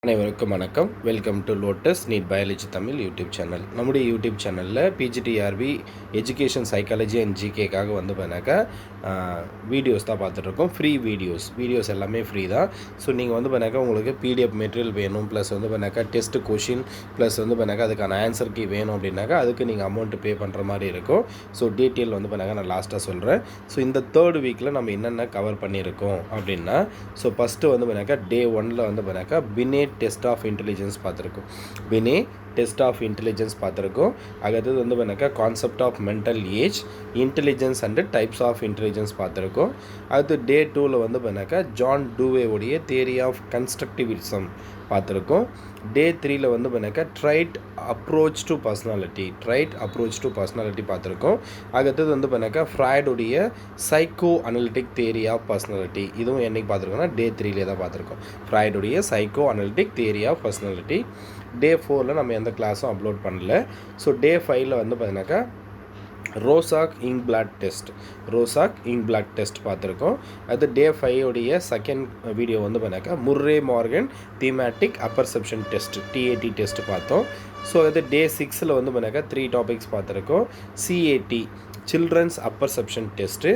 அனைவருக்கும் வணக்கம். Welcome to Lotus NEET biology Tamil YouTube channel. நம்முடைய யூடியூப் சேனலில் பிஜிடிஆர்பி எஜுகேஷன் சைக்காலஜி அண்ட் ஜிகேக்காக வந்து பண்ணாக்கா வீடியோஸ் தான் பார்த்துட்ருக்கோம். ஃப்ரீ வீடியோஸ் எல்லாமே ஃப்ரீ தான். ஸோ நீங்கள் வந்து பண்ணாக்கா உங்களுக்கு பிடிஎஃப் மெட்டீரியல் வேணும், ப்ளஸ் வந்து பண்ணாக்கா டெஸ்ட்டு கொஷின், ப்ளஸ் வந்து பண்ணாக்கா அதுக்கான ஆன்சர் கீ வேணும் அப்படின்னாக்கா அதுக்கு நீங்கள் அமௌண்ட்டு பே பண்ணுற மாதிரி இருக்கும். ஸோ டீட்டெயில் வந்து பண்ணாக்கா நான் லாஸ்ட்டாக சொல்கிறேன். ஸோ இந்த தேர்ட் வீக்கில் நம்ம என்னென்ன கவர் பண்ணியிருக்கோம் அப்படின்னா, ஸோ ஃபஸ்ட்டு வந்து பண்ணாக்கா டே 1ல் வந்து பண்ணாக்கா பினே டெஸ்ட் ஆஃப் இன்டெலிஜென்ஸ் பார்த்துருக்கோம். பினே டெஸ்ட் ஆஃப் இன்டெலிஜென்ஸ் பார்த்துருக்கோம். அடுத்தது வந்து பண்ணாக்கா concept of mental age, intelligence and types of intelligence பார்த்துருக்கோம். அடுத்து டே 2ல் வந்து பண்ணாக்கா ஜான் டூவேவுடைய தியரி ஆஃப் கன்ஸ்ட்ரக்டிவிசம் பார்த்துருக்கோம். டே 3ல் வந்து பண்ணாக்கா ட்ரைட் அப்ரோச் டு பர்சனாலிட்டி பார்த்துருக்கோம். அடுத்தது வந்து பண்ணாக்கா ஃப்ராய்டுடைய psycho analytic theory of personality, இதுவும் என்றைக்கு பார்த்துருக்கோம்னா டே 3லே தான் பார்த்துருக்கோம். ஃப்ராய்டுடைய psycho analytic theory of personality. Day 4ல் நம்ம எந்த கிளாஸும் அப்லோட் பண்ணல. ஸோ டே 5ல் வந்து பார்த்தீங்கன்னாக்கா ரோசாக் இங்க் பிளாட் டெஸ்ட் பார்த்துருக்கோம். அது டே 5 உடைய செகண்ட் வீடியோ வந்து பண்ணாக்கா Murray Morgan thematic apperception test, TAT test பார்த்தோம். ஸோ அது டே 6ல் வந்து பண்ணாக்கா 3 டாபிக்ஸ் பார்த்துருக்கோம். CAT children's apperception test,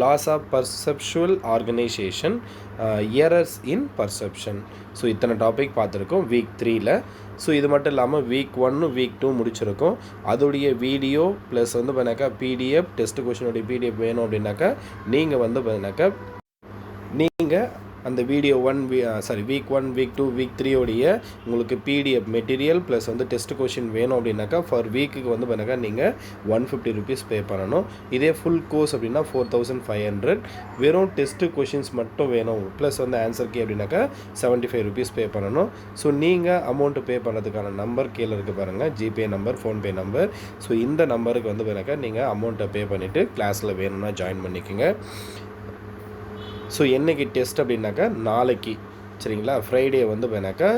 loss of perceptual organisation, errors in perception. So இத்தனை டாபிக் பார்த்துருக்கோம் வீக் 3ல். ஸோ இது மட்டும் இல்லாமல் வீக் 1 வீக் 2 முடிச்சிருக்கோம். அதோடைய வீடியோ ப்ளஸ் வந்து பண்ணாக்கா பிடிஎஃப் டெஸ்ட் கொஷினுடைய பிடிஎஃப் வேணும் அப்படின்னாக்கா நீங்கள் வந்து பண்ணாக்கா நீங்கள் அந்த வீடியோ வீக் 1 வீக் 2 வீக் 3 உடைய உங்களுக்கு பிடிஎஃப் மெட்டீரியல் ப்ளஸ் வந்து டெஸ்ட் கொஷின் வேணும் அப்படின்னாக்கா ஃபார் வீக்குக்கு வந்து பண்ணாக்கா நீங்கள் 150 rupees பே பண்ணணும். இதே ஃபுல் கோர்ஸ் அப்படின்னா 4500. வெறும் டெஸ்ட்டு கொஷின்ஸ் மட்டும் வேணும் ப்ளஸ் வந்து ஆன்சர் கீ அப்படின்னாக்கா 75 rupees பே பண்ணணும். ஸோ நீங்கள் அமௌண்ட்டு பே பண்ணுறதுக்கான நம்பர் கீழே இருக்குது பாருங்கள், GPay number, PhonePe number. So இந்த நம்பருக்கு வந்து பண்ணாக்கா நீங்கள் அமௌண்ட்டை பே பண்ணிவிட்டு கிளாஸில் வேணும்னா ஜாயின் பண்ணிக்கோங்க. ஸோ என்றைக்கு டெஸ்ட் அப்படின்னாக்கா நாளைக்கு, சரிங்களா, ஃப்ரைடே வந்து பண்ணாக்கா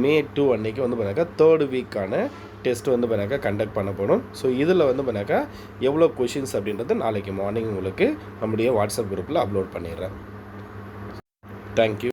May 2 அன்றைக்கி வந்து பண்ணாக்கா தேர்ட் வீக்கான டெஸ்ட் வந்து பண்ணாக்கா கண்டக்ட் பண்ணப்படும். ஸோ இதில் வந்து பண்ணாக்கா எவ்வளோ கொஷின்ஸ் அப்படின்றது நாளைக்கு மார்னிங் உங்களுக்கு நம்முடைய வாட்ஸ்அப் குரூப்பில் அப்லோட் பண்ணிடுறேன். தேங்க்யூ.